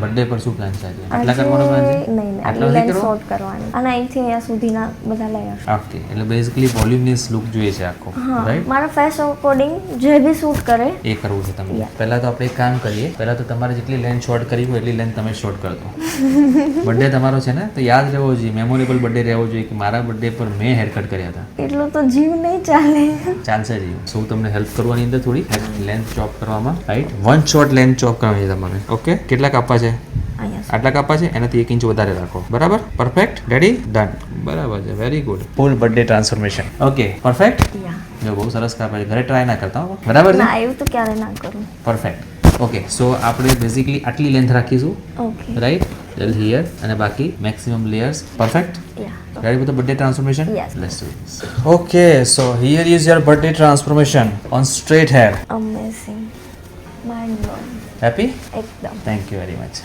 Birthday પર શું plan છે આજે? આટલા કરવાનો પ્લાન છે? નહીં આટલા આટલી નથી લેન્થ કરવો? શોર્ટ કરવાની અને અહીંથી અહીંયા સુધીના બધા લેયર. ઓકે, એટલે બેઝિકલી વોલ્યુમનેસ લુક જોઈએ છે આખો, હા, રાઈટ? મારા ફેસ અકોર્ડિંગ જે બી શૂટ કરે. એ કરવું છે તમને. Yeah. પહેલા તો આપણે એક કામ કરીએ, પહેલા તો તમારે જેટલી લેન્થ શોર્ટ કરવી હોય એટલી લેન્થ તમે શોર્ટ કરી દો. બર્થડે તમારો છે ને, તો યાદ રહેવો જોઈએ, મેમોરેબલ બર્થડે રહેવો જોઈએ કે મારા બર્થડે પર મેં હેર કટ કર્યા હતા. એટલો તો જીવ નહીં ચાલે. ચાલશે જ. શું તમને હેલ્પ કરવાની અંદર થોડી લેન્થ ચોપ કરવામાં, રાઈટ? 1 શોર્ટ લેન્થ ચોપ કરવાની છે તમારે. ઓકે, કેટલા કાપવા છે? અહીંયા આટલા કાપવા છે, એનાથી 1 ઇંચ વધારે રાખો. બરાબર? પરફેક્ટ? રેડી? ડન. બરાબર છે, very good. Full birthday transformation. Okay, perfect. Yeah. જો બહુ સરસ કાપાય, ઘરે ટ્રાય ના કરતા હો. બરાબર છે? ના એવું તો ક્યારે ના કરું. પરફેક્ટ. ઓકે, સો આપણે બેઝિકલી આટલી લેન્થ રાખીશું, ઓકે. રાઈટ? ટિલ હિયર, અને બાકી maximum layers. Perfect. Yeah. Ready for the birthday transformation? Yes. Let's do this. Okay, so here is your birthday transformation on straight hair. Amazing. Mind blowing. Happy? એકદમ. Thank you very much.